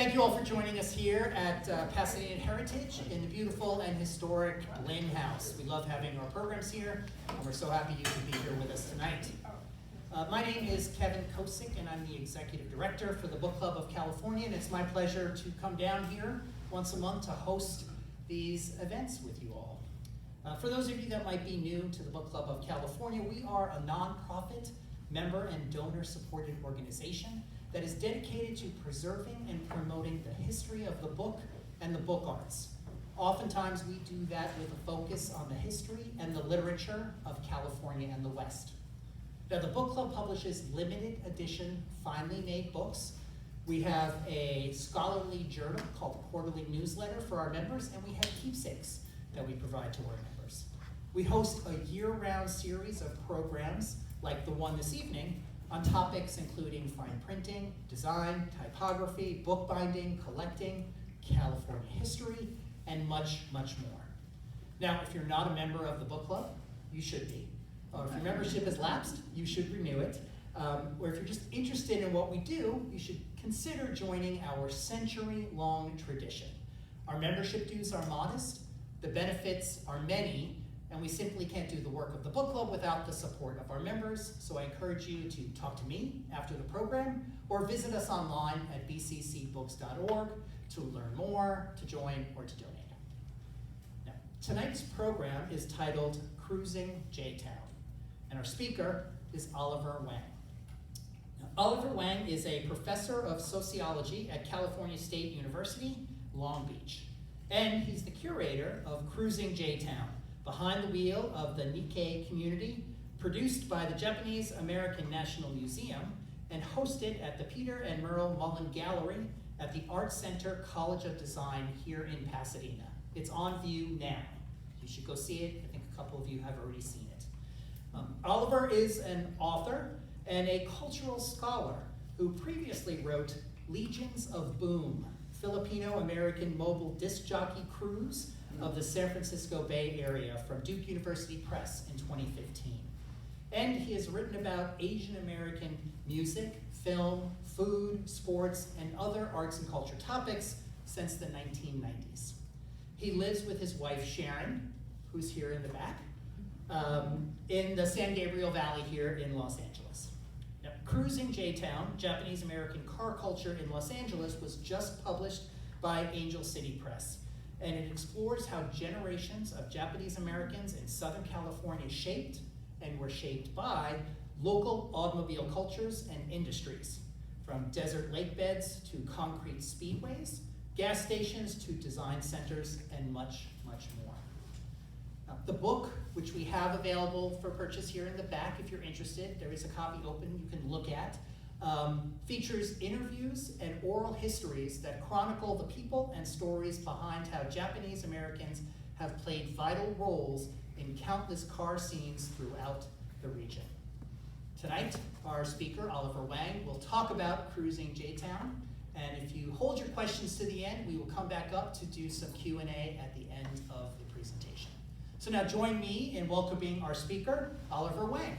Thank you all for joining us here at Pasadena Heritage in the beautiful and historic Lynn House. We love having our programs here, and we're so happy you can be here with us tonight. My name is Kevin Kosick, and I'm the Executive Director for the Book Club of California, and it's my pleasure to come down here once a month to host these events with you all. For those of you that might be new to the Book Club of California, we are a nonprofit, member and donor-supported organization that is dedicated to preserving and promoting the history of the book and the book arts. Oftentimes we do that with a focus on the history and the literature of California and the West. Now, the book club publishes limited edition, finely made books. We have a scholarly journal called the Quarterly Newsletter for our members, and we have keepsakes that we provide to our members. We host a year-round series of programs like the one this evening on topics including fine printing, design, typography, bookbinding, collecting, California history, and much, much more. Now, if you're not a member of the book club, you should be. Or if your membership has lapsed, you should renew it. Or if you're just interested in what we do, you should consider joining our century-long tradition. Our membership dues are modest, the benefits are many, and we simply can't do the work of the book club without the support of our members, so I encourage you to talk to me after the program or visit us online at bccbooks.org to learn more, to join, or to donate. Now, tonight's program is titled Cruising J-Town, and our speaker is Oliver Wang. Now, Oliver Wang is a professor of sociology at California State University, Long Beach, and he's the curator of Cruising J-Town, Behind the Wheel of the Nikkei Community, produced by the Japanese American National Museum and hosted at the Peter and Merle Mullen Gallery at the Art Center College of Design here in Pasadena. It's on view now. You should go see it. I think a couple of you have already seen it. Oliver is an author and a cultural scholar who previously wrote Legions of Boom, Filipino-American Mobile Disc Jockey Cruise of the San Francisco Bay Area from Duke University Press in 2015. And he has written about Asian American music, film, food, sports, and other arts and culture topics since the 1990s. He lives with his wife Sharon, who's here in the back, in the San Gabriel Valley here in Los Angeles. Now, Cruising J-Town, Japanese American Car Culture in Los Angeles was just published by Angel City Press, and it explores how generations of Japanese Americans in Southern California shaped and were shaped by local automobile cultures and industries, from desert lake beds to concrete speedways, gas stations to design centers, and much, much more. The book, which we have available for purchase here in the back, if you're interested, there is a copy open you can look at, features interviews and oral histories that chronicle the people and stories behind how Japanese Americans have played vital roles in countless car scenes throughout the region. Tonight, our speaker, Oliver Wang, will talk about Cruising J-Town, and if you hold your questions to the end, we will come back up to do some Q&A at the end of the presentation. So now join me in welcoming our speaker, Oliver Wang.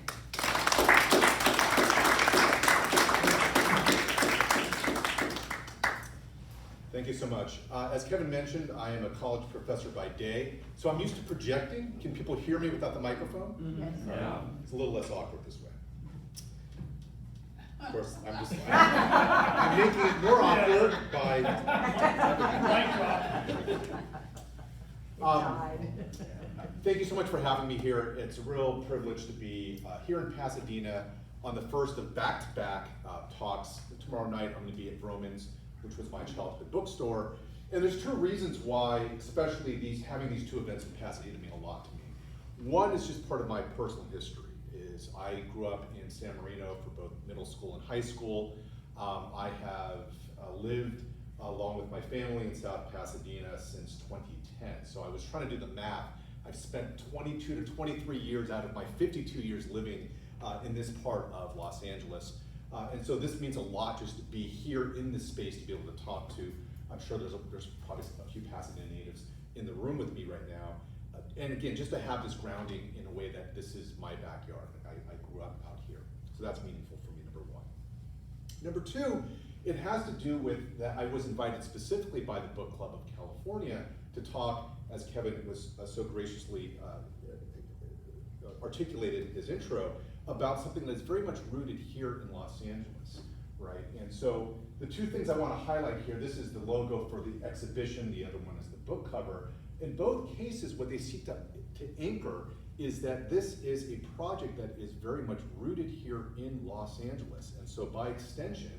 Thank you so much. As Kevin mentioned, I am a college professor by day, so I'm used to projecting. Can people hear me without the microphone? Yes. Yeah. It's a little less awkward this way. Of course, I'm making it more awkward by... Thank you so much for having me here. It's a real privilege to be here in Pasadena on the first of back-to-back talks. Tomorrow night I'm going to be at Vroman's, which was my childhood bookstore. And there's two reasons why, especially having these two events in Pasadena mean a lot to me. One is just part of my personal history. I grew up in San Marino for both middle school and high school. I have lived along with my family in South Pasadena since 2010. So I was trying to do the math. I've spent 22 to 23 years out of my 52 years living in this part of Los Angeles. And so this means a lot just to be here in this space to be able to talk to. I'm sure there's probably a few Pasadena natives in the room with me right now. And again, just to have this grounding in a way that this is my backyard. I grew up out here. So that's meaningful for me, number one. Number two It has to do with that I was invited specifically by the Book Club of California to talk, as Kevin was so graciously articulated in his intro, about something that's very much rooted here in Los Angeles, right? And so the two things I want to highlight here, this is the logo for the exhibition, the other one is the book cover. In both cases, what they seek to anchor is that this is a project that is very much rooted here in Los Angeles. And so by extension,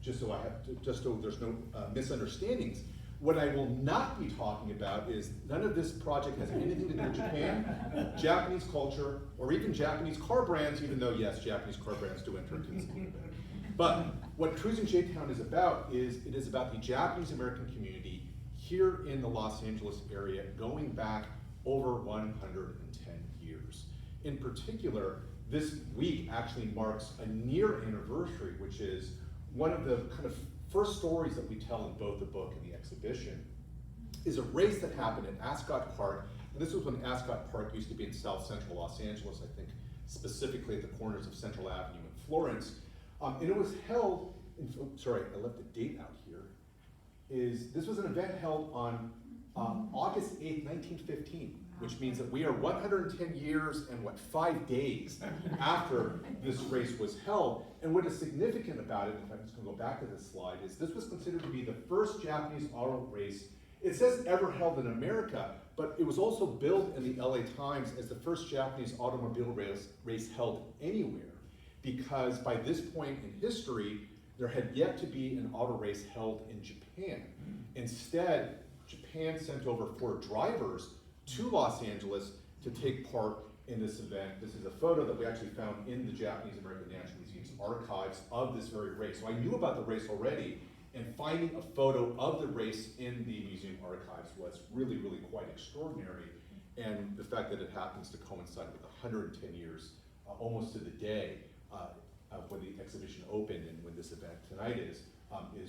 just so there's no misunderstandings, what I will not be talking about is none of this project has anything to do with Japan, Japanese culture, or even Japanese car brands, even though yes, Japanese car brands do enter into this a little bit. But what Cruising J-Town is about is, it is about the Japanese American community here in the Los Angeles area going back over 110 years. In particular, this week actually marks a near anniversary, which is one of the kind of first stories that we tell in both the book and the exhibition, is a race that happened at Ascot Park. And this was when Ascot Park used to be in South Central Los Angeles, I think specifically at the corners of Central Avenue and Florence. And it was held, sorry, I left the date out here, this was an event held on August 8th, 1915, which means that we are 110 years and 5 days after this race was held. And what is significant about it, if I'm just gonna go back to this slide, is this was considered to be the first Japanese auto race, it says ever held in America, but it was also billed in the LA Times as the first Japanese automobile race held anywhere, because by this point in history, there had yet to be an auto race held in Japan. Instead, Japan sent over 4 drivers to Los Angeles to take part in this event. This is a photo that we actually found in the Japanese American National Museum's archives of this very race. So I knew about the race already, and finding a photo of the race in the museum archives was really, really quite extraordinary. And the fact that it happens to coincide with 110 years, almost to the day, of when the exhibition opened and when this event tonight is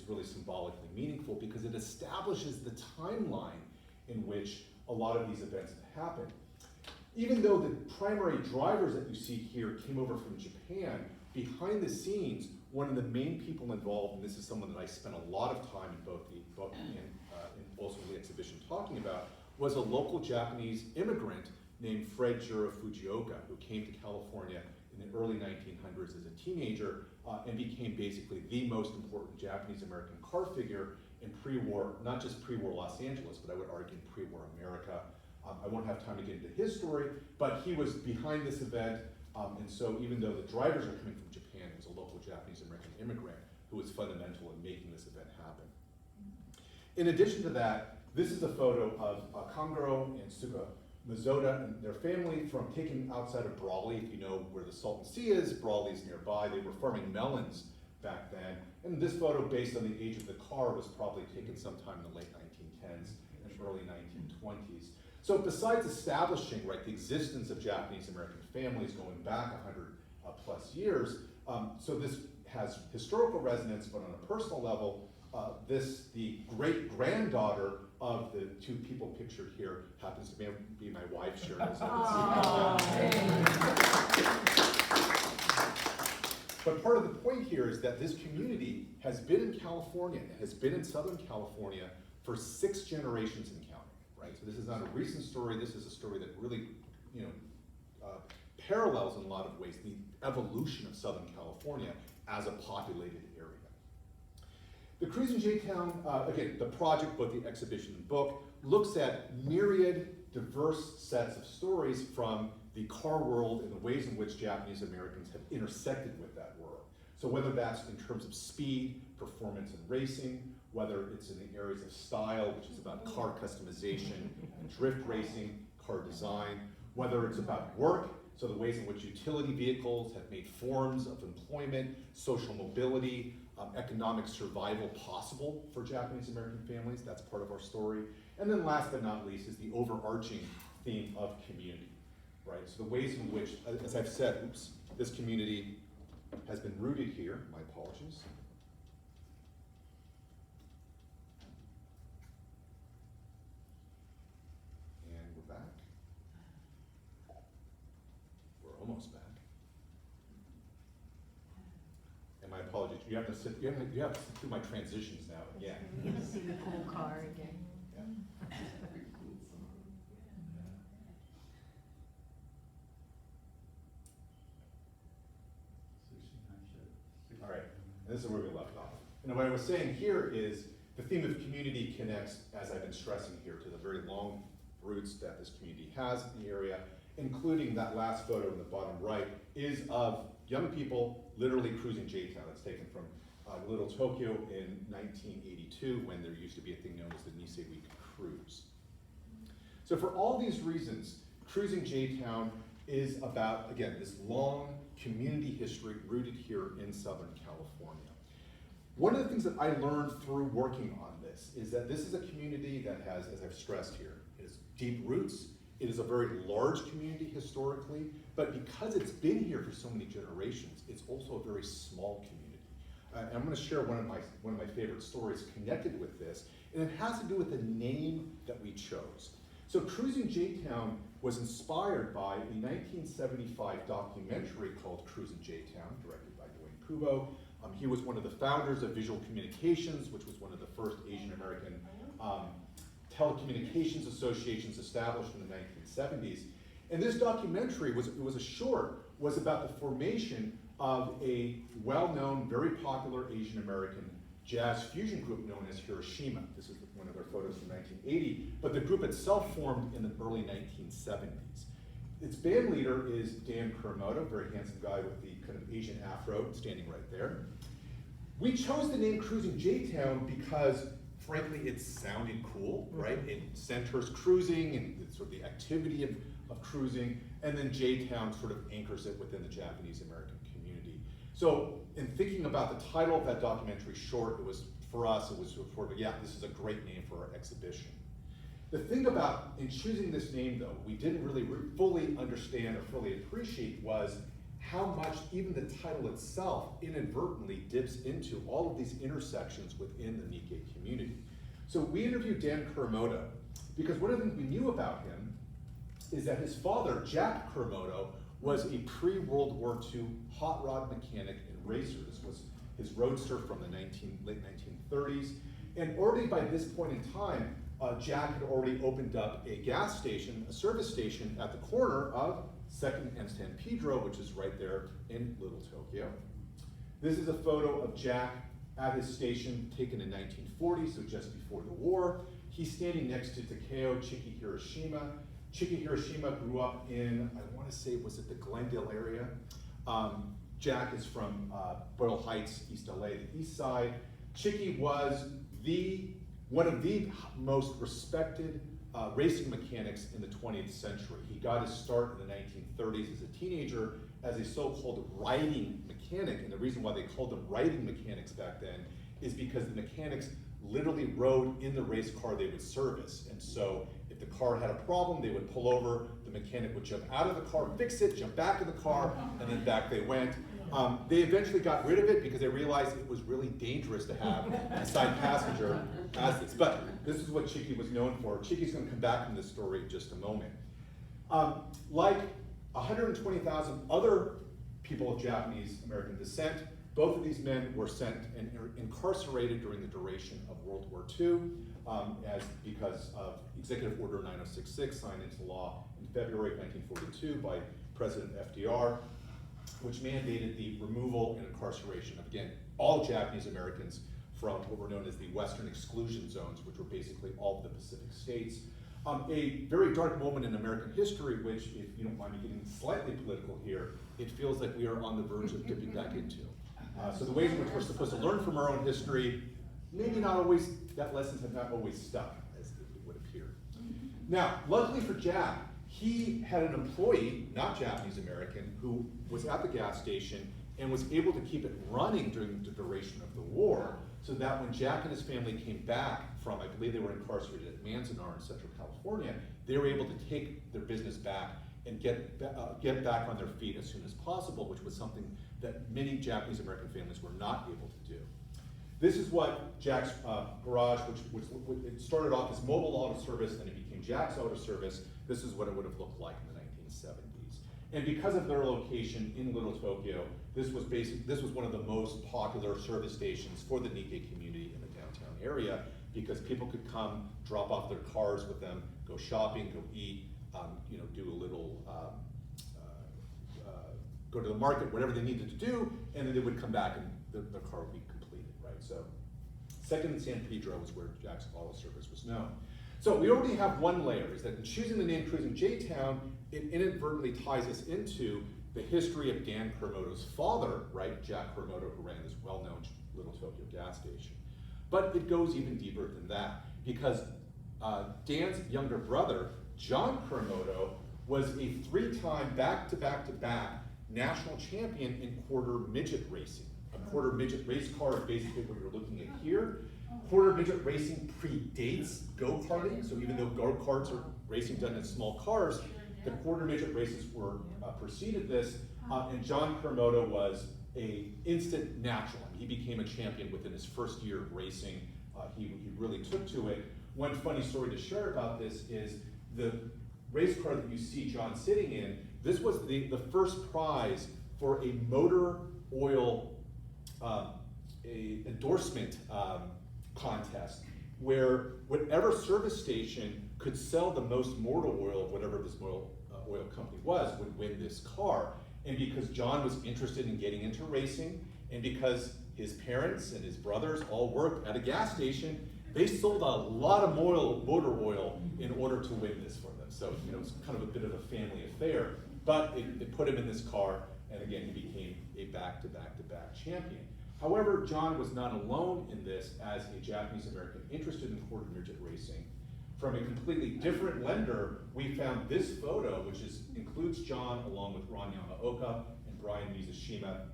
really symbolically meaningful, because it establishes the timeline in which a lot of these events have happened. Even though the primary drivers that you see here came over from Japan, behind the scenes, one of the main people involved, and this is someone that I spent a lot of time in both the book and also the exhibition talking about, was a local Japanese immigrant named Fred Jiro Fujioka, who came to California in the early 1900s as a teenager and became basically the most important Japanese American car figure in pre-war, not just pre-war Los Angeles, but I would argue pre-war America. I won't have time to get into his story, but he was behind this event, and so even though the drivers are coming from Japan, it was a local Japanese American immigrant who was fundamental in making this event happen. In addition to that, this is a photo of Kangaro and Suga Mazoda and their family from taken outside of Brawley. If you know where the Salton Sea is, Brawley's nearby. They were farming melons back then. And this photo, based on the age of the car, was probably taken sometime in the late 1910s and early 1920s. So besides establishing, right, the existence of Japanese American families going back 100 plus years, so this has historical resonance, but on a personal level, the great-granddaughter of the 2 people pictured here happens to be my wife, Sharon. But part of the point here is that this community has been in California, has been in Southern California for 6 generations and counting, right? So this is not a recent story. This is a story that really, parallels in a lot of ways the evolution of Southern California as a populated area. The Cruising J-Town, again, the project, both the exhibition and book, looks at myriad diverse sets of stories from the car world and the ways in which Japanese Americans have intersected with that world. So whether that's in terms of speed, performance, and racing, whether it's in the areas of style, which is about car customization and drift racing, car design, whether it's about work, so the ways in which utility vehicles have made forms of employment, social mobility, economic survival possible for Japanese American families. That's part of our story. And then last but not least is the overarching theme of community, right? So the ways in which, as I've said, this community has been rooted here. My apologies. And we're back. We're almost back. And my apologies, you have to sit through my transitions now again. You get to see the cool car again. Yeah. All right, and this is where we left off. And what I was saying here is the theme of community connects, as I've been stressing here, to the very long roots that this community has in the area, including that last photo in the bottom right is of young people literally cruising J-Town. It's taken from Little Tokyo in 1982, when there used to be a thing known as the Nisei Week Cruise. So for all these reasons, cruising J-Town is about, again, this long community history rooted here in Southern California. One of the things that I learned through working on this is that this is a community that has, as I've stressed here, is deep roots. It is a very large community historically, but because it's been here for so many generations, it's also a very small community. And I'm going to share one of my favorite stories connected with this, and it has to do with the name that we chose. So Cruising J-Town was inspired by a 1975 documentary called Cruising J-Town, directed by Dwayne Kubo. He was one of the founders of Visual Communications, which was one of the first Asian American telecommunications associations established in the 1970s. And this documentary was about the formation of a well-known, very popular Asian American jazz fusion group known as Hiroshima. This is one of their photos from 1980, but the group itself formed in the early 1970s. Its band leader is Dan Kuramoto, very handsome guy with the kind of Asian afro standing right there. We chose the name Cruising J-Town because, frankly, it sounded cool, right? It centers cruising and sort of the activity of cruising, and then J-Town sort of anchors it within the Japanese American community. So in thinking about the title of that documentary short, for us, it was sort of, yeah, this is a great name for our exhibition. The thing about, in choosing this name though, we didn't really fully understand or fully appreciate was how much even the title itself inadvertently dips into all of these intersections within the Nikkei community. So we interviewed Dan Kuramoto because one of the things we knew about him is that his father, Jack Kuramoto, was a pre-World War II hot rod mechanic and racer. This was his roadster from the late 1930s. And already by this point in time, Jack had already opened up a gas station, a service station at the corner of 2nd and San Pedro, which is right there in Little Tokyo. This is a photo of Jack at his station taken in 1940, so just before the war. He's standing next to Takeo Chiki Hiroshima. Chiki Hiroshima grew up in, I want to say, was it the Glendale area? Jack is from Boyle Heights, East LA, the east side. Chiki was one of the most respected racing mechanics in the 20th century. He got his start in the 1930s as a teenager as a so-called riding mechanic, and the reason why they called them riding mechanics back then is because the mechanics literally rode in the race car they would service. And so if the car had a problem, they would pull over, the mechanic would jump out of the car, fix it, jump back in the car, and then back they went. They eventually got rid of it because they realized it was really dangerous to have a side passenger as this. But this is what Chiki was known for. Chiki's going to come back in this story in just a moment. Like 120,000 other people of Japanese American descent, both of these men were sent and incarcerated during the duration of World War II because of Executive Order 9066, signed into law in February of 1942 by President FDR, which mandated the removal and incarceration of, again, all Japanese Americans from what were known as the Western exclusion zones, which were basically all of the Pacific states. A very dark moment in American history, which, if you don't mind me getting slightly political here, it feels like we are on the verge of dipping back into. So the ways in which we're supposed to learn from our own history, maybe not always, that lessons have not always stuck, as it would appear. Now, luckily for Jack, he had an employee, not Japanese American, who was at the gas station and was able to keep it running during the duration of the war, so that when Jack and his family came back from, I believe they were incarcerated at Manzanar in Central California, they were able to take their business back and get back on their feet as soon as possible, which was something that many Japanese American families were not able to do. This is what Jack's garage, which it started off as mobile auto service, then it became Jack's Auto Service. This is what it would have looked like in the 1970s. And because of their location in Little Tokyo, this was one of the most popular service stations for the Nikkei community in the downtown area, because people could come, drop off their cars with them, go shopping, go eat, do a little, go to the market, whatever they needed to do, and then they would come back and the car would be completed, right? So, second in San Pedro is where Jack's auto service was known. So we already have one layer, is that in choosing the name Cruising J-Town, it inadvertently ties us into the history of Dan Kuramoto's father, right? Jack Kuramoto, who ran this well-known Little Tokyo gas station. But it goes even deeper than that, because Dan's younger brother, John Kuramoto, was a three-time back-to-back-to-back national champion in quarter midget racing. A quarter midget race car is basically what you're looking at here. Quarter midget racing predates go-karting, so even though go-karts are racing done in small cars, the quarter midget races were preceded this, and John Kuramoto was a instant natural. I mean, he became a champion within his first year of racing. He really took to it. One funny story to share about this is the race car that you see John sitting in, this was the first prize for a motor oil endorsement contest, where whatever service station could sell the most motor oil, whatever this oil company was, would win this car. And because John was interested in getting into racing, and because his parents and his brothers all worked at a gas station, they sold a lot of motor oil in order to win this for them. So, it's kind of a bit of a family affair, but it put him in this car, and again, he became a back-to-back-to-back champion. However, John was not alone in this as a Japanese-American interested in quarter midget racing. From a completely different lender, we found this photo, which includes John along with Ron Yamaoka and Brian Mizushima.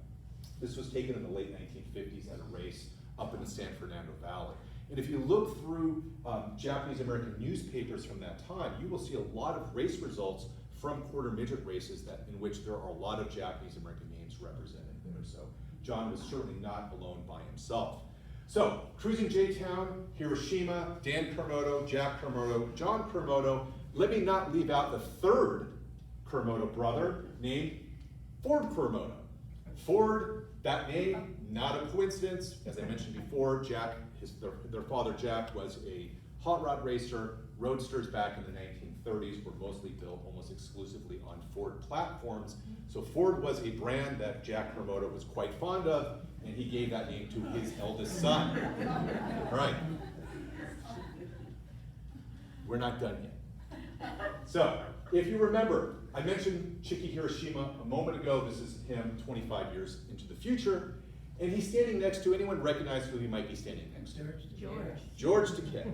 This was taken in the late 1950s at a race up in the San Fernando Valley. And if you look through Japanese-American newspapers from that time, you will see a lot of race results from quarter midget races in which there are a lot of Japanese-American names represented there. So John was certainly not alone by himself. So, Cruising J-Town, Hiroshima, Dan Kuramoto, Jack Kuramoto, John Kuramoto. Let me not leave out the third Kuramoto brother named Ford Kuramoto. Ford, that name, not a coincidence. As I mentioned before, Jack, their father Jack was a hot rod racer. Roadsters back in the 1930s were mostly built almost exclusively on Ford platforms. So Ford was a brand that Jack Kuramoto was quite fond of, and he gave that name to his eldest son. All right. We're not done yet. So, if you remember, I mentioned Chiki Hiroshima a moment ago. This is him 25 years into the future. And he's standing next to, anyone recognize who he might be standing next to? George Takei.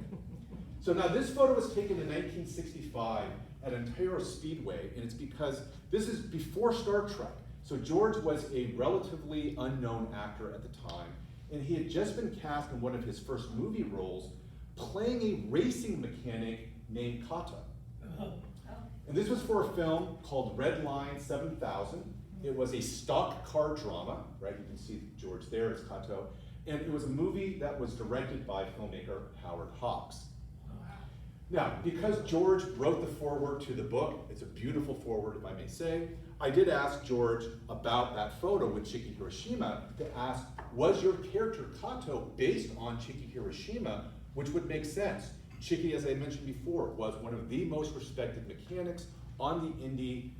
So now this photo was taken in 1965 at Ontario Speedway, and it's because this is before Star Trek. So George was a relatively unknown actor at the time, and he had just been cast in one of his first movie roles playing a racing mechanic named Kato. And this was for a film called Red Line 7000. It was a stock car drama, right? You can see George there, it's Kato. And it was a movie that was directed by filmmaker Howard Hawks. Now, because George wrote the foreword to the book, it's a beautiful foreword, if I may say, I did ask George about that photo with Chiki Hiroshima to ask, was your character Kato based on Chiki Hiroshima, which would make sense. Chiki, as I mentioned before, was one of the most respected mechanics on the Indy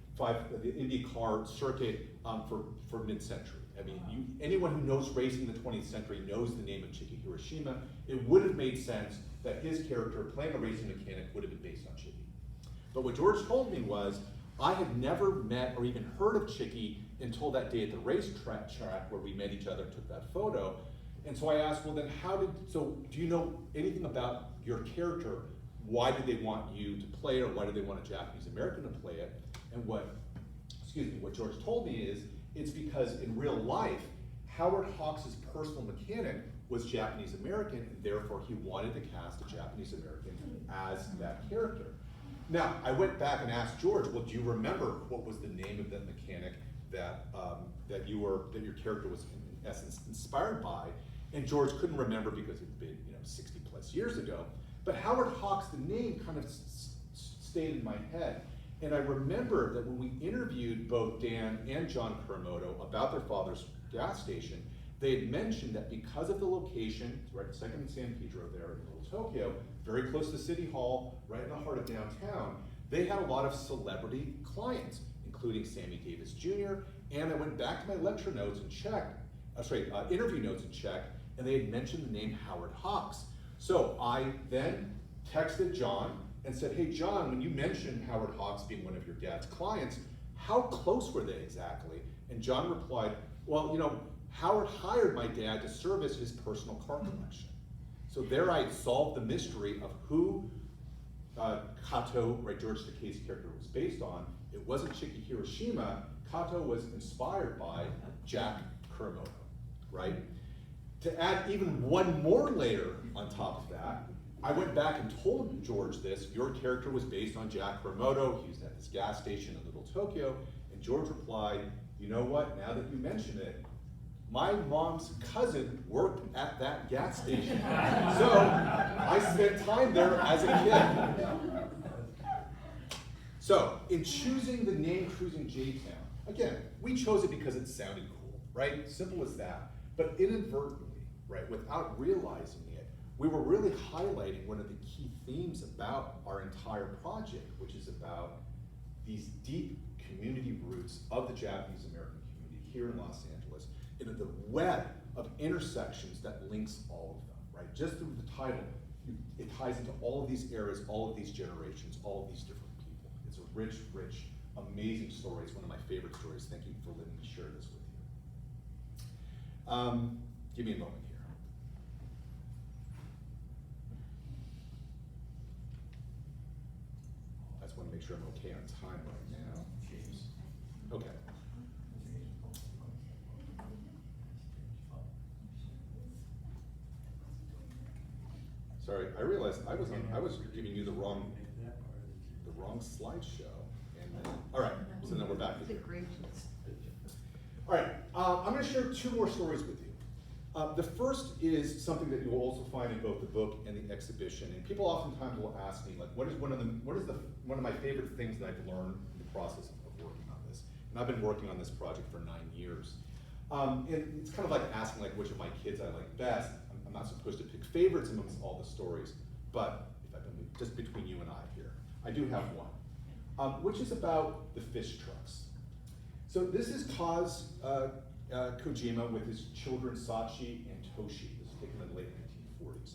car circuit for mid-century. I mean, anyone who knows racing in the 20th century knows the name of Chiki Hiroshima. It would have made sense that his character playing a racing mechanic would have been based on Chiki. But what George told me was, I had never met or even heard of Chiki until that day at the racetrack where we met each other and took that photo. And so I asked, well then do you know anything about your character? Why did they want you to play it, or why did they want a Japanese American to play it? And what George told me is, it's because in real life, Howard Hawks' personal mechanic was Japanese American, and therefore he wanted to cast a Japanese American as that character. Now, I went back and asked George, well, do you remember what was the name of that mechanic that your character was in essence inspired by? And George couldn't remember because it had been 60+ years ago. But Howard Hawks, the name kind of stayed in my head. And I remember that when we interviewed both Dan and John Kuramoto about their father's gas station, they had mentioned that because of the location, it's right second in San Pedro there in Little Tokyo, very close to City Hall, right in the heart of downtown, they had a lot of celebrity clients, including Sammy Davis Jr., and I went back to my lecture notes and checked, interview notes and checked, and they had mentioned the name Howard Hawks. So I then texted John and said, hey John, when you mentioned Howard Hawks being one of your dad's clients, how close were they exactly? And John replied, well, you know, Howard hired my dad to service his personal car collection. So there I solved the mystery of who Kato, right, George Takei's character, was based on. It wasn't Chiki Hiroshima. Kato was inspired by Jack Kuramoto, right? To add even one more layer on top of that, I went back and told George this. Your character was based on Jack Kuramoto. He was at this gas station in Little Tokyo. And George replied, you know what, now that you mention it, my mom's cousin worked at that gas station. So I spent time there as a kid. So in choosing the name Cruising J-Town, again, we chose it because it sounded cool, right? Simple as that. But inadvertently, right, without realizing it, we were really highlighting one of the key themes about our entire project, which is about these deep community roots of the Japanese American community here in Los Angeles, and the web of intersections that links all of them, right? Just through the title, it ties into all of these eras, all of these generations, all of these different people. It's a rich, rich, amazing story. It's one of my favorite stories. Thank you for letting me share this with you. Give me a moment here. I just want to make sure I'm okay on time right now. Okay. Sorry, I realized I was giving you the wrong slideshow. And then, all right, so then we're back. All right, I'm going to share two more stories with you. The first is something that you will also find in both the book and the exhibition. And people oftentimes will ask me, like, what is one of my favorite things that I've learned in the process of working on this? And I've been working on this project for 9 years. And it's kind of like asking, like, which of my kids I like best. I'm not supposed to pick favorites amongst all the stories, but if I can, just between you and I here, I do have one, which is about the fish trucks. So this is Kaz Kojima with his children Sachi and Toshi. This is taken in the late 1940s.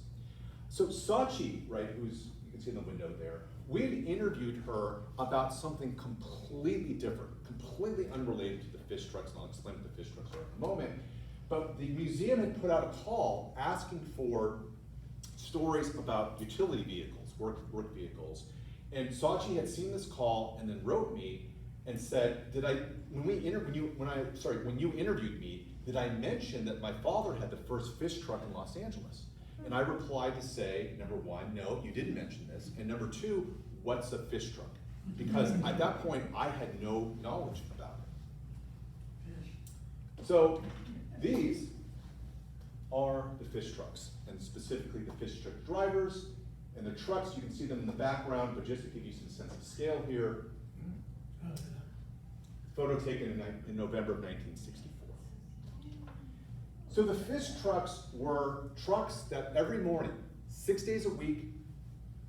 So Sachi, right, who's, you can see in the window there, we had interviewed her about something completely different, completely unrelated to the fish trucks, and I'll explain what the fish trucks are in a moment. But the museum had put out a call asking for stories about utility vehicles, work vehicles. And Sachi had seen this call and then wrote me and said, when you interviewed me, did I mention that my father had the first fish truck in Los Angeles? And I replied to say, number one, no, you didn't mention this. And number two, what's a fish truck? Because at that point, I had no knowledge about it. So these are the fish trucks, and specifically the fish truck drivers. And the trucks, you can see them in the background, but just to give you some sense of scale here, photo taken in November of 1964. So the fish trucks were trucks that every morning, 6 days a week,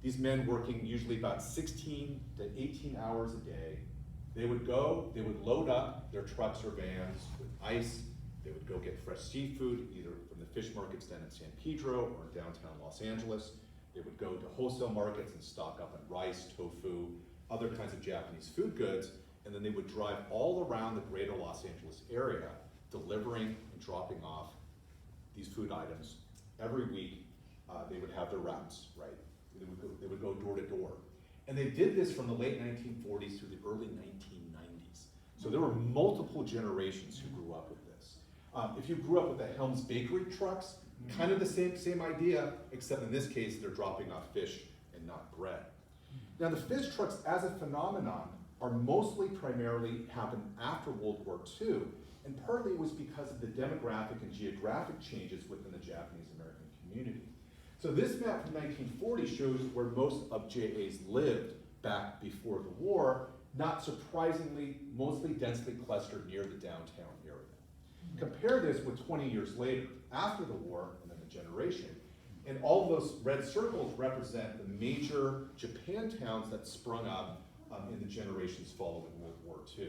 these men working usually about 16 to 18 hours a day, they would go, they would load up their trucks or vans with ice. They would go get fresh seafood, either from the fish markets down in San Pedro or in downtown Los Angeles. They would go to wholesale markets and stock up on rice, tofu, other kinds of Japanese food goods, and then they would drive all around the greater Los Angeles area, delivering and dropping off these food items. Every week, they would have their routes, right? They would go door to door. And they did this from the late 1940s through the early 1990s. So there were multiple generations who grew up with this. If you grew up with the Helms Bakery trucks, kind of the same idea, except in this case, they're dropping off fish and not bread. Now the fish trucks as a phenomenon are primarily happened after World War II, and partly it was because of the demographic and geographic changes within the Japanese American community. So this map from 1940 shows where most of JAs lived back before the war, not surprisingly, mostly densely clustered near the downtown area. Compare this with 20 years later, after the war, and then the generation, and all those red circles represent the major Japan towns that sprung up in the generations following World War II.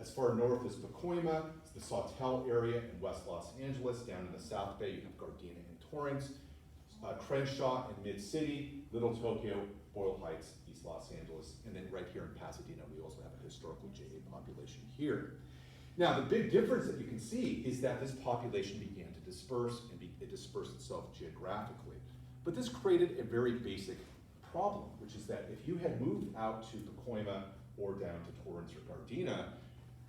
As far north as Pacoima, it's the Sawtelle area in West Los Angeles. Down in the South Bay, you have Gardena and Torrance, Crenshaw in Mid-City, Little Tokyo, Boyle Heights, East Los Angeles, and then right here in Pasadena, we also have a historical JA population here. Now, the big difference that you can see is that this population began to disperse, and it dispersed itself geographically. But this created a very basic problem, which is that if you had moved out to Pacoima or down to Torrance or Gardena,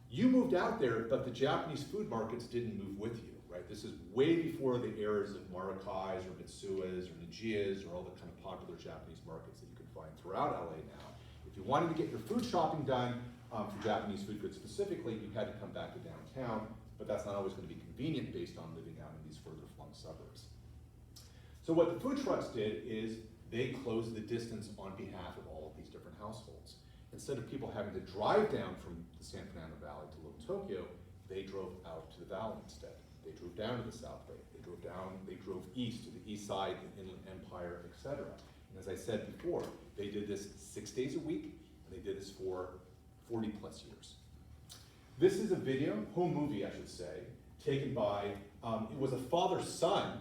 you moved out there, but the Japanese food markets didn't move with you, right? This is way before the eras of Maracais or Mitsuas or Nijias or all the kind of popular Japanese markets that you can find throughout LA now. If you wanted to get your food shopping done for Japanese food goods specifically, you had to come back to downtown, but that's not always going to be convenient based on living out in these further flung suburbs. So what the food trucks did is they closed the distance on behalf of all of these different households. Instead of people having to drive down from the San Fernando Valley to Little Tokyo, they drove out to the valley instead. They drove down to the South Bay. They drove east to the east side, the Inland Empire, etc. And as I said before, they did this 6 days a week, and they did this for 40 plus years. This is a video, home movie I should say, taken by, it was a father and son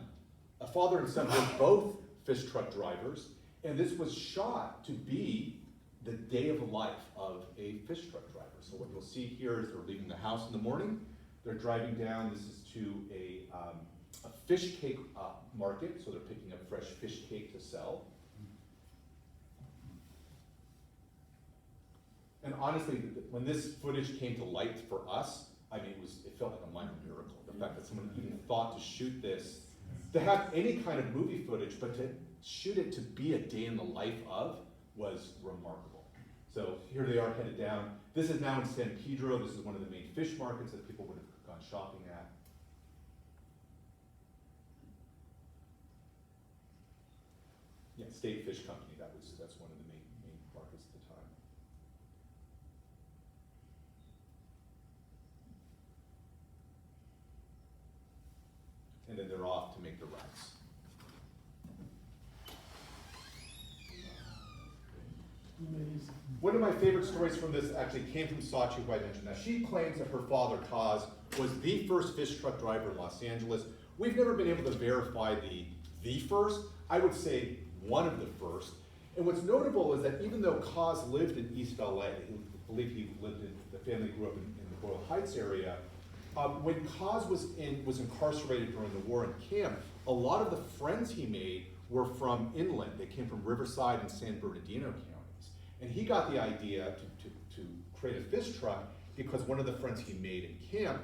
were both fish truck drivers, and this was shot to be the day of the life of a fish truck driver. So what you'll see here is they're leaving the house in the morning, they're driving down, this is to a fish cake market, so they're picking up fresh fish cake to sell. And honestly, when this footage came to light for us, I mean, it felt like a minor miracle. The fact that someone even thought to shoot this, to have any kind of movie footage, but to shoot it to be a day in the life of was remarkable. So here they are headed down. This is now in San Pedro. This is one of the main fish markets that people would have gone shopping at. Yeah, State Fish Company, that's one of the main markets at the time. And then they're off to make the rice. Amazing. One of my favorite stories from this actually came from Sachi, who I mentioned. Now, she claims that her father, Kaz, was the first fish truck driver in Los Angeles. We've never been able to verify the first. I would say one of the first. And what's notable is that even though Kaz lived in East LA, I believe he lived in, the family grew up in the Boyle Heights area, when Kaz was incarcerated during the war in camp, a lot of the friends he made were from inland. They came from Riverside and San Bernardino counties. And he got the idea to create a fish truck because one of the friends he made in camp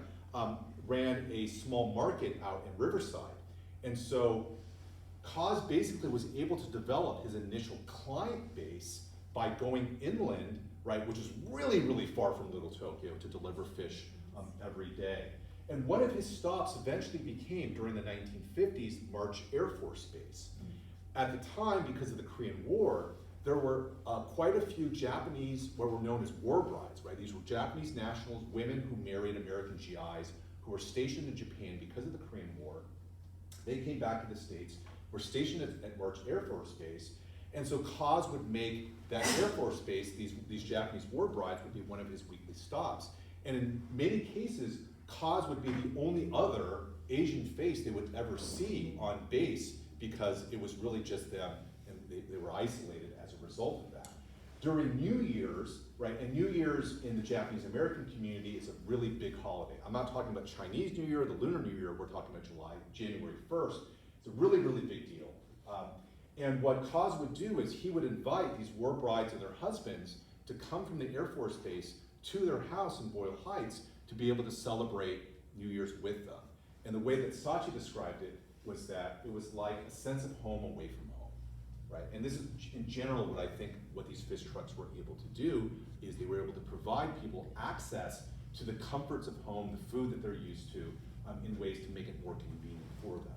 ran a small market out in Riverside. And so Kaz basically was able to develop his initial client base by going inland, right, which is really, really far from Little Tokyo, to deliver fish every day. And one of his stops eventually became, during the 1950s, March Air Force Base. At the time, because of the Korean War, there were quite a few Japanese, what were known as war brides, right? These were Japanese nationals, women who married American GIs, who were stationed in Japan because of the Korean War. They came back to the States, were stationed at March Air Force Base, and so Kaz would make that Air Force Base, these Japanese war brides would be one of his weekly stops. And in many cases, Kaz would be the only other Asian face they would ever see on base because it was really just them, and they were isolated as a result of that. During New Year's, right, and New Year's in the Japanese American community is a really big holiday. I'm not talking about Chinese New Year, the Lunar New Year, we're talking about January 1st. It's a really, really big deal. And what Kaz would do is he would invite these war brides and their husbands to come from the Air Force Base to their house in Boyle Heights to be able to celebrate New Year's with them. And the way that Sachi described it was that it was like a sense of home away from home, right? And this is, in general, what these fish trucks were able to do is they were able to provide people access to the comforts of home, the food that they're used to, in ways to make it more convenient for them.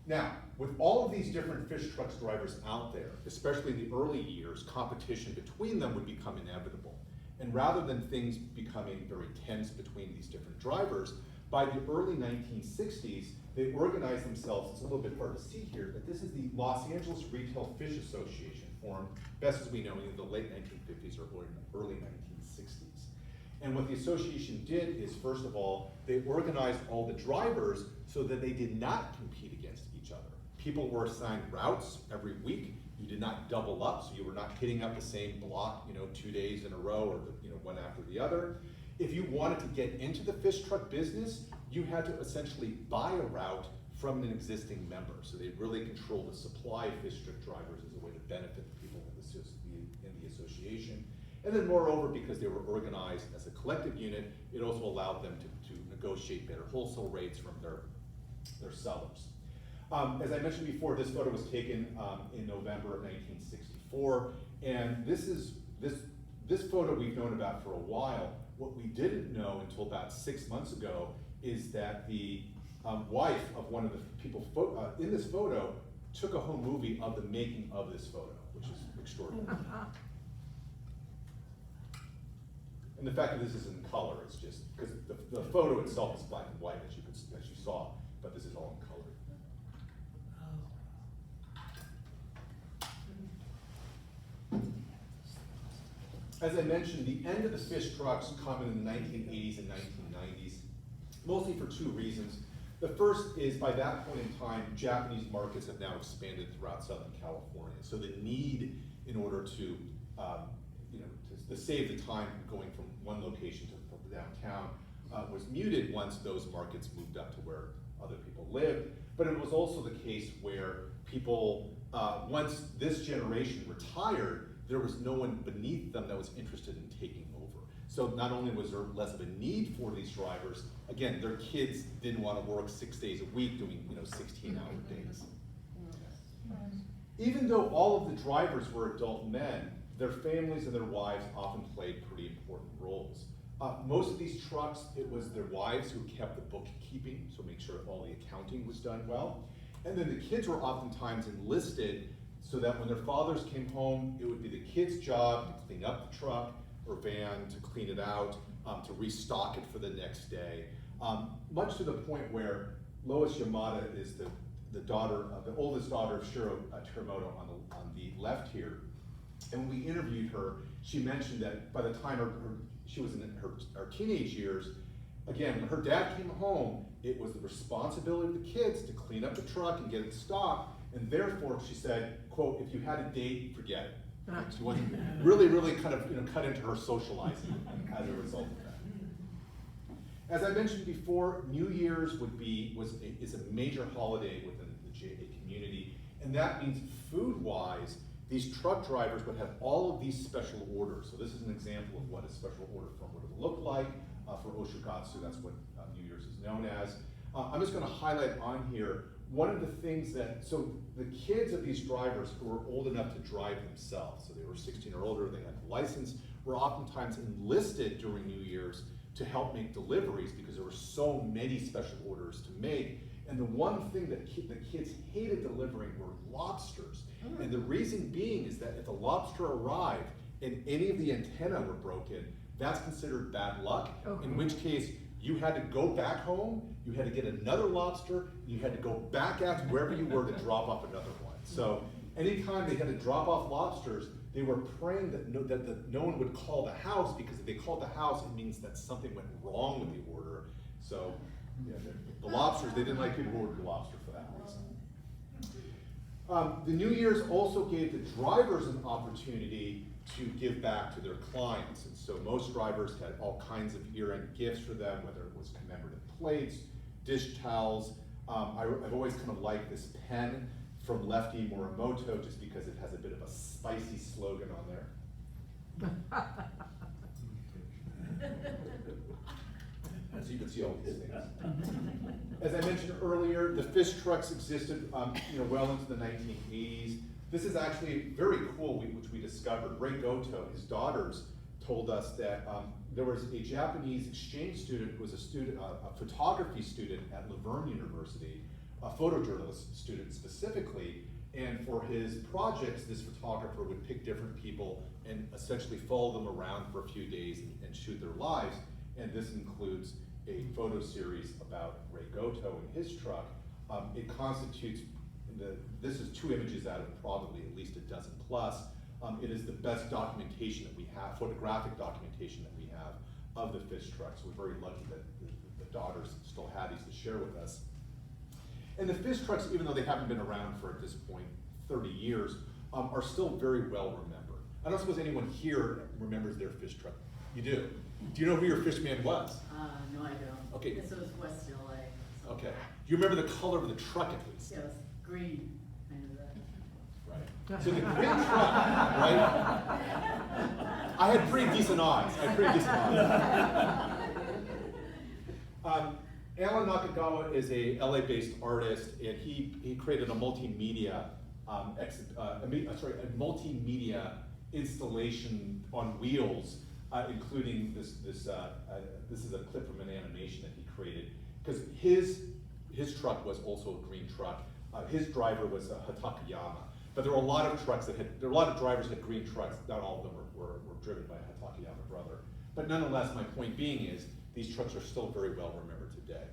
Now, with all of these different fish trucks drivers out there, especially in the early years, competition between them would become inevitable. And rather than things becoming very tense between these different drivers, by the early 1960s, they organized themselves, it's a little bit hard to see here, but this is the Los Angeles Retail Fish Association, formed, best as we know, in the late 1950s or early 1960s. And what the association did is, first of all, they organized all the drivers so that they did not compete against each other. People were assigned routes every week. You did not double up, so you were not hitting up the same block, 2 days in a row or one after the other. If you wanted to get into the fish truck business, you had to essentially buy a route from an existing member. So they really controlled the supply of fish truck drivers as a way to benefit the people in the association. And then moreover, because they were organized as a collective unit, it also allowed them to negotiate better wholesale rates from their sellers. As I mentioned before, this photo was taken in November of 1964, and this photo we've known about for a while. What we didn't know until about 6 months ago is that the wife of one of the people in this photo took a home movie of the making of this photo, which is extraordinary. And the fact that this is in color is just, because the photo itself is black and white, as you saw, but this is all in color. As I mentioned, the end of the fish trucks come in the 1980s and 1990s, mostly for two reasons. The first is, by that point in time, Japanese markets have now expanded throughout Southern California. So the need in order to save the time going from one location to downtown was muted once those markets moved up to where other people lived. But it was also the case where people, once this generation retired, there was no one beneath them that was interested in taking over. So not only was there less of a need for these drivers, again, their kids didn't want to work 6 days a week doing 16-hour days. Even though all of the drivers were adult men, their families and their wives often played pretty important roles. Most of these trucks, it was their wives who kept the bookkeeping, so make sure all the accounting was done well. And then the kids were oftentimes enlisted so that when their fathers came home, it would be the kids' job to clean up the truck or van, to clean it out, to restock it for the next day. Much to the point where Lois Yamada is the daughter, the oldest daughter of Shiro Terimoto on the left here. And when we interviewed her, she mentioned that by the time she was in her teenage years, again, when her dad came home, it was the responsibility of the kids to clean up the truck and get it stocked. And therefore, she said, quote, if you had a date, forget it. She wasn't really kind of cut into her socializing as a result of that. As I mentioned before, New Year's is a major holiday within the JA community, and that means food-wise, these truck drivers would have all of these special orders. So this is an example of what a special order from would have looked like. For Oshogatsu, that's what New Year's is known as. I'm just going to highlight on here one of the things so the kids of these drivers who were old enough to drive themselves, so they were 16 or older, they had the license, were oftentimes enlisted during New Year's to help make deliveries because there were so many special orders to make. And the one thing that the kids hated delivering were lobsters. And the reason being is that if a lobster arrived and any of the antennae were broken, that's considered bad luck, in which case you had to go back home, you had to get another lobster, you had to go back out to wherever you were to drop off another one. So anytime they had to drop off lobsters, they were praying that no one would call the house, because if they called the house, it means that something went wrong with the order. So the lobsters, they didn't like people who ordered lobster for that reason. The New Year's also gave the drivers an opportunity to give back to their clients. And so most drivers had all kinds of year-end gifts for them, whether it was commemorative plates, dish towels. I've always kind of liked this pen from Lefty Morimoto, just because it has a bit of a spicy slogan on there. So you can see all these things. As I mentioned earlier, the fish trucks existed well into the 1980s. This is actually very cool, which we discovered. Ray Goto, his daughters, told us that there was a Japanese exchange student who was a photography student at Laverne University a photojournalist student specifically, and for his projects, this photographer would pick different people and essentially follow them around for a few days and shoot their lives. And this includes a photo series about Ray Goto and his truck. It constitutes, this is 2 images out of probably at least a dozen plus. It is the best documentation that we have, photographic documentation that we have of the fish truck. So we're very lucky that the daughters still have these to share with us. And the fish trucks, even though they haven't been around for, at this point, 30 years, are still very well remembered. I don't suppose anyone here remembers their fish truck. You do? Do you know who your fishman was? No, I don't. Okay. This was West LA. Okay. Do you remember the color of the truck at least? Yeah, it was green, kind of that. Right. So the green truck, right? I had pretty decent eyes. Alan Nakagawa is a LA-based artist, and he created a multimedia multimedia installation on wheels, including this is a clip from an animation that he created, because his truck was also a green truck. His driver was a Hatakayama, but there were a lot of drivers that had green trucks. Not all of them were driven by a Hatakayama brother. But nonetheless, my point being is these trucks are still very well remembered today,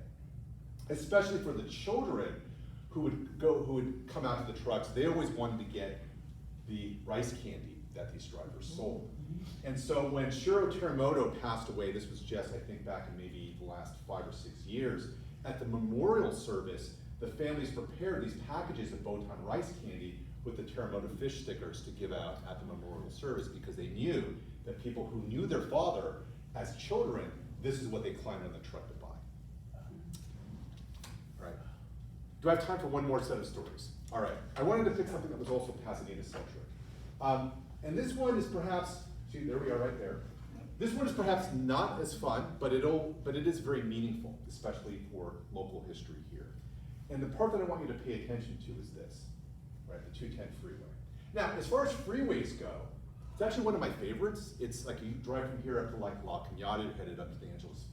especially for the children who would come out to the trucks. They always wanted to get the rice candy that these drivers sold. And so when Shiro Terimoto passed away, this was just, I think, back in maybe the last 5 or 6 years, at the memorial service, the families prepared these packages of Botan rice candy with the Terimoto fish stickers to give out at the memorial service, because they knew that people who knew their father as children, this is what they climbed on the truck to buy. All right. Do I have time for one more set of stories? All right. I wanted to pick something that was also Pasadena-centric. And this one is perhaps, see, there we are right there. This one is perhaps not as fun, but it is very meaningful, especially for local history here. And the part that I want you to pay attention to is this, right, the 210 freeway. Now, as far as freeways go, it's actually one of my favorites. It's like you drive from here up to like La Cañada, headed up to the Angeles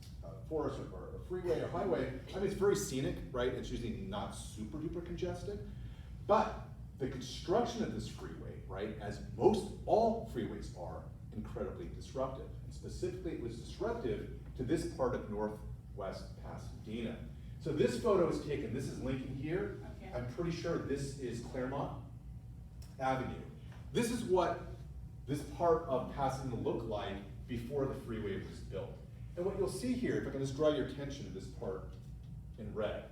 Forest, or a freeway or highway. I mean, it's very scenic, right? It's usually not super duper congested. But the construction of this freeway, right, as most all freeways are, incredibly disruptive. And specifically, it was disruptive to this part of northwest Pasadena. So this photo is taken, this is Lincoln here. Okay. I'm pretty sure this is Claremont Avenue. This is what this part of Pasadena looked like before the freeway was built. And what you'll see here, if I can just draw your attention to this part in red,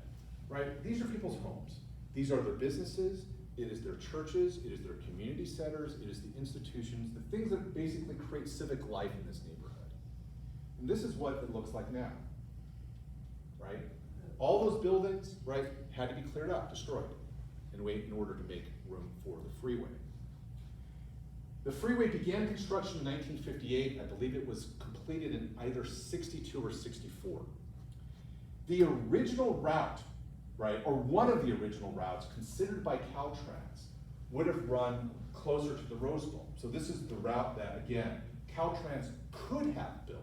right? These are people's homes. These are their businesses, it is their churches, it is their community centers, it is the institutions, the things that basically create civic life in this neighborhood. And this is what it looks like now, right? All those buildings, right, had to be cleared out, destroyed, in order to make room for the freeway. The freeway began construction in 1958. I believe it was completed in either 62 or 64. The original route, right, or one of the original routes considered by Caltrans would have run closer to the Rose Bowl. So this is the route that, again, Caltrans could have built.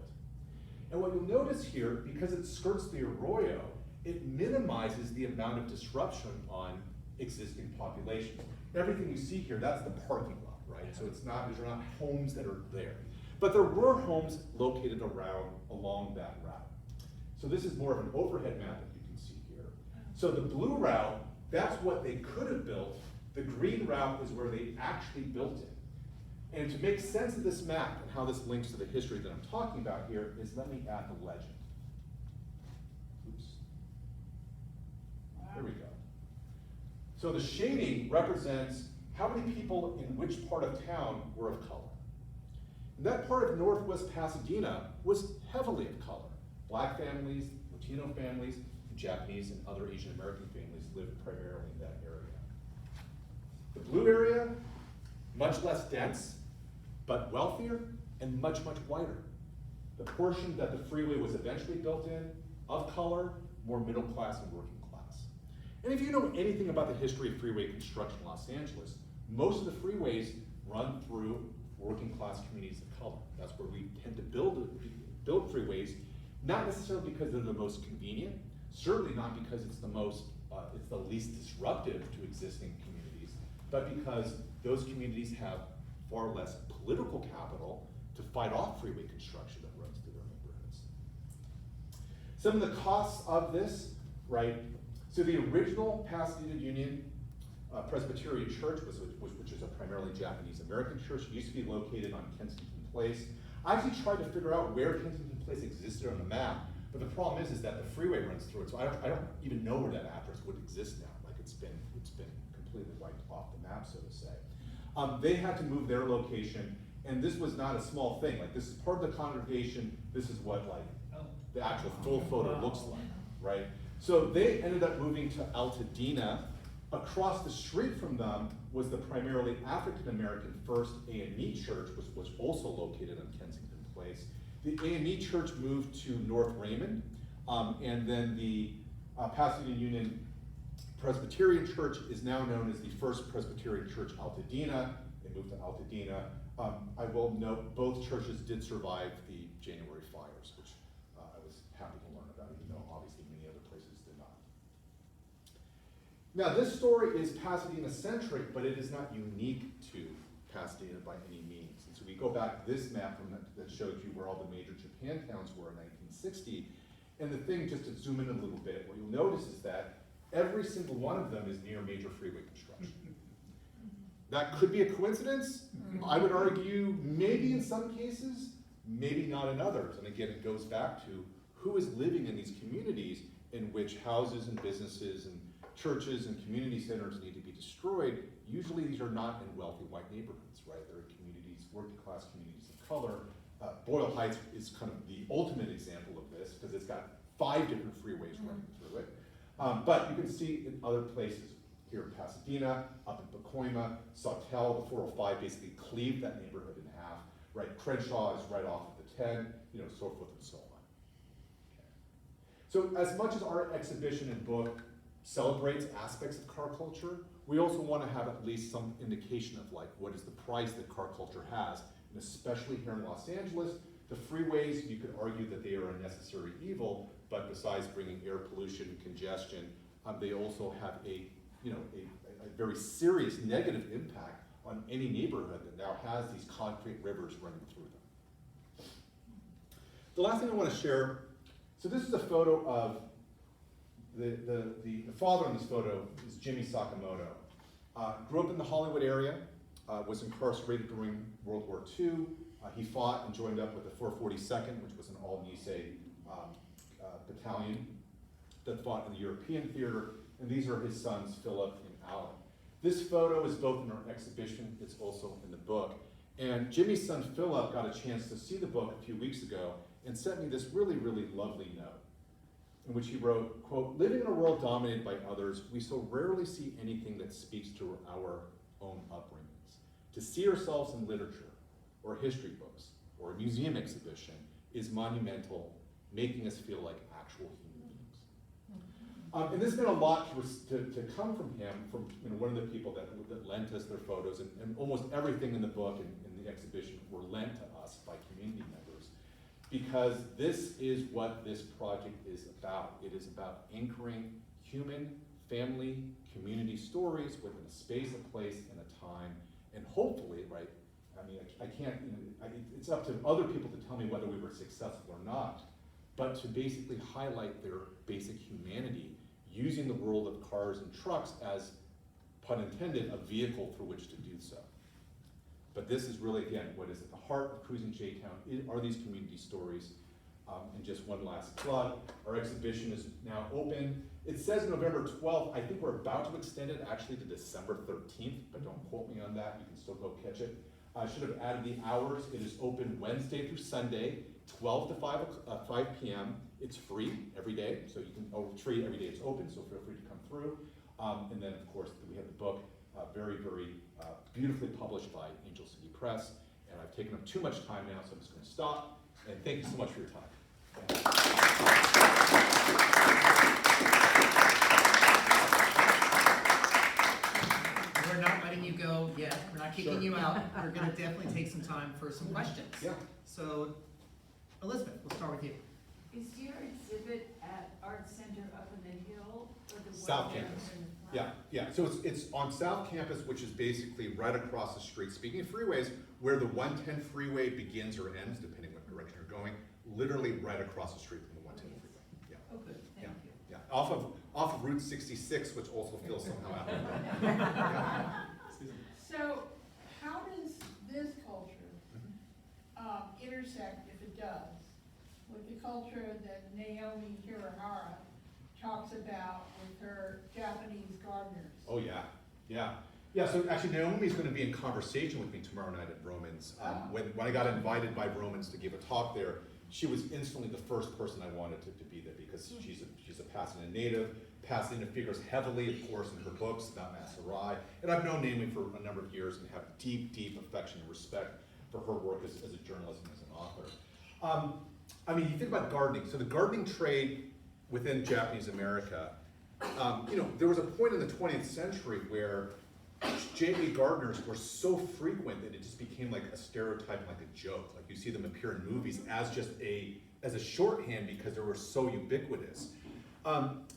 And what you'll notice here, because it skirts the arroyo, it minimizes the amount of disruption on existing population. Everything you see here, that's the parking lot, right? So these are not homes that are there. But there were homes located along that route. So this is more of an overhead map that you can see here. So the blue route, that's what they could have built. The green route is where they actually built it. And to make sense of this map and how this links to the history that I'm talking about here is, let me add the legend. Oops. There we go. So the shading represents how many people in which part of town were of color. And that part of northwest Pasadena was heavily of color. Black families, Latino families, Japanese and other Asian American families lived primarily in that area. The blue area, much less dense, but wealthier and much, much whiter. The portion that the freeway was eventually built in, of color, more middle class and working class. And if you know anything about the history of freeway construction in Los Angeles, most of the freeways run through working class communities of color. That's where we tend to build freeways, not necessarily because they're the most convenient, certainly not because it's the most it's the least disruptive to existing communities, but because those communities have far less political capital to fight off freeway construction that runs through their neighborhoods. Some of the costs of this, right? So the original Pasadena Union Presbyterian Church, which is a primarily Japanese American church, used to be located on Kensington Place. I actually tried to figure out where Kensington Place existed on the map, but the problem is that the freeway runs through it, so I don't even know where that address would exist now. Like it's been completely wiped off the map, so to say. They had to move their location, and this was not a small thing. Like this is part of the congregation. This is what like the actual full photo looks like, right? So they ended up moving to Altadena. Across the street from them was the primarily African-American First AME Church, which was also located on Kensington Place. The AME Church moved to North Raymond, and then the Pasadena Union Presbyterian Church is now known as the First Presbyterian Church Altadena. They moved to Altadena. I will note both churches did survive the January fires, which I was happy to learn about, even though obviously many other places did not. Now this story is Pasadena-centric, but it is not unique to Pasadena by any means. And so we go back to this map that shows you where all the major Japan towns were in 1960. And the thing, just to zoom in a little bit, what you'll notice is that every single one of them is near major freeway construction. That could be a coincidence. I would argue maybe in some cases, maybe not in others. And again, it goes back to who is living in these communities in which houses and businesses and churches and community centers need to be destroyed. Usually these are not in wealthy white neighborhoods, right? They're in communities, working class communities of color. Boyle Heights is kind of the ultimate example of this because it's got 5 different freeways running through it. But you can see in other places, here in Pasadena, up in Pacoima, Sawtelle, the 405 basically cleaved that neighborhood in half, right? Crenshaw is right off of the 10, so forth and so on. Okay. So as much as our exhibition and book celebrates aspects of car culture, we also want to have at least some indication of like what is the price that car culture has, and especially here in Los Angeles, the freeways, you could argue that they are a necessary evil, but besides bringing air pollution and congestion, they also have a very serious negative impact on any neighborhood that now has these concrete rivers running through them. The last thing I want to share, so this is a photo of the father in this photo is Jimmy Sakamoto. Grew up in the Hollywood area, was incarcerated during World War II. He fought and joined up with the 442nd, which was an all-Nisei battalion that fought in the European theater, and these are his sons, Philip and Alan. This photo is both in our exhibition, it's also in the book. And Jimmy's son, Philip, got a chance to see the book a few weeks ago and sent me this really, really lovely note, in which he wrote, quote, "Living in a world dominated by others, we so rarely see anything that speaks to our own upbringings. To see ourselves in literature, or history books, or a museum exhibition is monumental, making us feel like actual human beings." And this meant a lot to come from him, from one of the people that lent us their photos, and almost everything in the book and in the exhibition were lent to us by community members, because this is what this project is about. It is about anchoring human, family, community stories within a space, a place, and a time, and hopefully, right, I mean, I can't, it's up to other people to tell me whether we were successful or not, but to basically highlight their basic humanity, using the world of cars and trucks as, pun intended, a vehicle through which to do so. But this is really, again, what is at the heart of Cruising J-Town are these community stories. And just one last plug, our exhibition is now open. It says November 12th. I think we're about to extend it actually to December 13th, but don't quote me on that. You can still go catch it. I should have added the hours. It is open Wednesday through Sunday, 12 to 5 p.m. It's free every day, so you can, free every day it's open, so feel free to come through. And then, of course, we have the book, very, very beautifully published by Angel City Press. And I've taken up too much time now, so I'm just going to stop. And thank you so much for your time. We're not letting you go yet. We're not kicking you out. We're going to definitely take some time for some questions. Yeah. So, Elizabeth, we'll start with you. Is your exhibit at Art Center up in the hill, or the South Campus. Yeah. So it's on South Campus, which is basically right across the street. Speaking of freeways, where the 110 freeway begins or ends, depending what direction you're going, literally right across the street from the 110 freeway. Yeah. Oh, good, thank you. Yeah. Off of Route 66, which also feels somehow out. Yeah. So, how does this culture intersect, if it does, with the culture that Naomi Hirahara talks about with her Japanese gardeners? Oh, yeah. So actually Naomi's gonna be in conversation with me tomorrow night at Romans. When I got invited by Romans to give a talk there, she was instantly the first person I wanted to be there because she's a Pasadena native. Pasadena figures heavily, of course, in her books about Masarai. And I've known Naomi for a number of years and have deep affection and respect for her work as a journalist and as an author. I mean, you think about gardening. So the gardening trade within Japanese America, there was a point in the 20th century where J.A. gardeners were so frequent that it just became like a stereotype, like a joke. Like you see them appear in movies as a shorthand because they were so ubiquitous.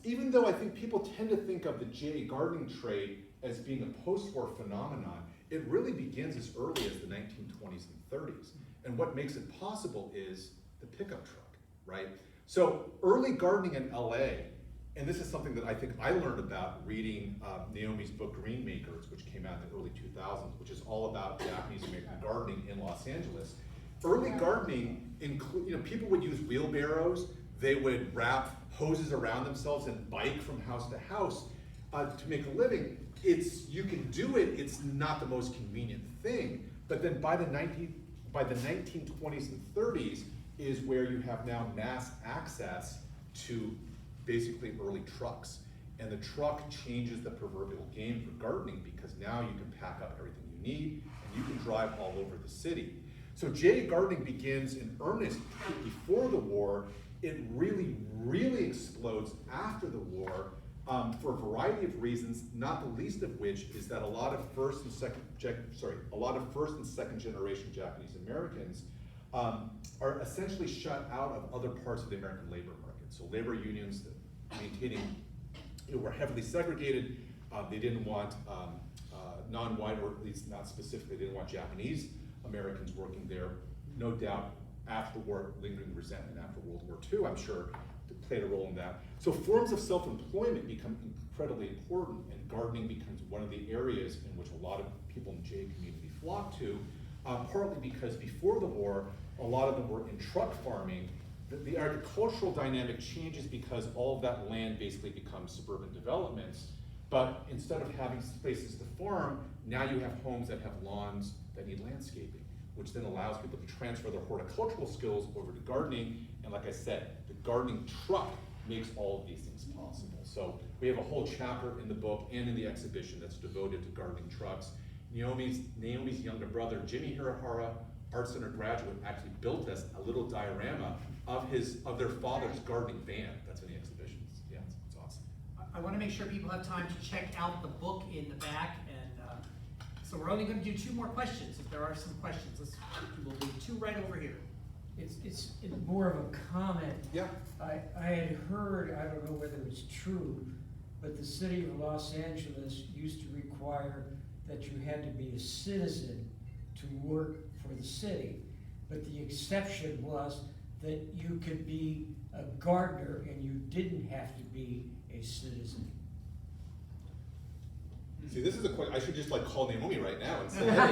Even though I think people tend to think of the J.A. gardening trade as being a post-war phenomenon, it really begins as early as the 1920s and 30s. And what makes it possible is the pickup truck, right? So early gardening in LA, and this is something that I think I learned about reading Naomi's book Green Makers, which came out in the early 2000s, which is all about Japanese American gardening in Los Angeles. Early gardening, people would use wheelbarrows, they would wrap hoses around themselves and bike from house to house to make a living. You can do it, it's not the most convenient thing, but then by the 1920s and 30s is where you have now mass access to basically early trucks. And the truck changes the proverbial game for gardening because now you can pack up everything you need and you can drive all over the city. So J.A. gardening begins in earnest before the war. It really explodes after the war for a variety of reasons, not the least of which is that a lot of first and second generation Japanese Americans are essentially shut out of other parts of the American labor market. So labor unions were heavily segregated. They didn't want non-white, or at least not specifically, they didn't want Japanese Americans working there. No doubt after the war, lingering resentment after World War II, I'm sure, played a role in that. So forms of self-employment become incredibly important, and gardening becomes one of the areas in which a lot of people in the J community flock to, partly because before the war, a lot of them were in truck farming. The agricultural dynamic changes because all of that land basically becomes suburban developments, but instead of having places to farm, now you have homes that have lawns that need landscaping, which then allows people to transfer their horticultural skills over to gardening. And like I said, the gardening truck makes all of these things possible. So we have a whole chapter in the book and in the exhibition that's devoted to gardening trucks. Naomi's younger brother, Jimmy Hirahara, Art Center graduate, actually built us a little diorama of their father's gardening van. That's in the exhibitions. Yeah, it's awesome. I want to make sure people have time to check out the book in the back, and so we're only going to do two more questions. If there are some questions, we'll do two right over here. It's more of a comment. Yeah. I had heard, I don't know whether it's true, but the city of Los Angeles used to require that you had to be a citizen to work for the city. But the exception was that you could be a gardener and you didn't have to be a citizen. See, this is a question. I should just call Naomi right now and say, hey,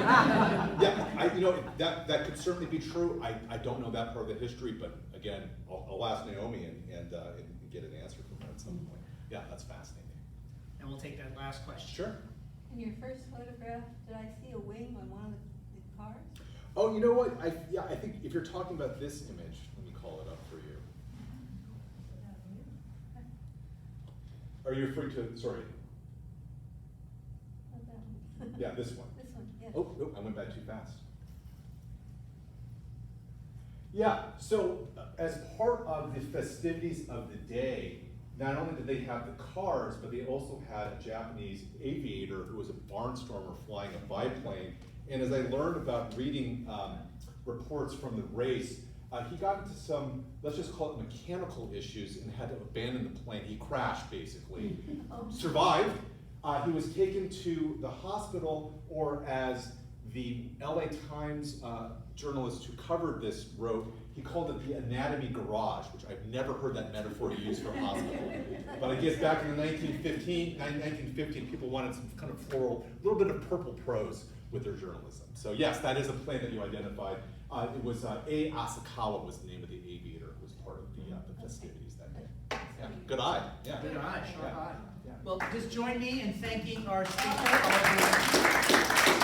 yeah, that could certainly be true. I don't know that part of the history, but again, I'll ask Naomi and get an answer from her at some point. Yeah, that's fascinating. And we'll take that last question. Sure. In your first photograph, did I see a wing on one of the cars? Oh, you know what? I think if you're talking about this image, let me call it up for you. Are you referring to, sorry, Not that one. yeah, this one. This one, yes. Oh, I went back too fast. Yeah, so as part of the festivities of the day, not only did they have the cars, but they also had a Japanese aviator who was a barnstormer flying a biplane. And as I learned about reading reports from the race, He got into some, let's just call it mechanical issues, and had to abandon the plane. He crashed, basically. Survived. He was taken to the hospital, or as the LA Times journalist who covered this wrote, he called it the anatomy garage, which I've never heard that metaphor used for a hospital. But I guess back in the 1915, people wanted some kind of floral, a little bit of purple prose with their journalism. So yes, that is a plane that you identified. It was A. Asakawa was the name of the aviator who was part of the festivities that day. Yeah, good eye. Yeah. Good eye, sharp Yeah. eye. Yeah. Well, just join me in thanking our speaker, Oliver.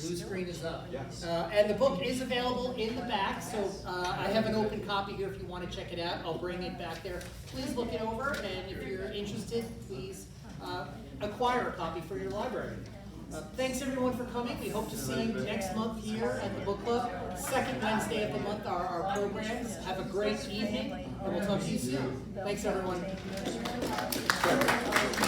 Blue screen is up. Yes. And the book is available in the back, so I have an open copy here if you want to check it out. I'll bring it back there. Please look it over, and if you're interested, please acquire a copy for your library. Thanks everyone for coming. We hope to see you next month here at the book club. Second Wednesday of the month are our programs. Have a great evening, and we'll talk to you soon. Thanks everyone.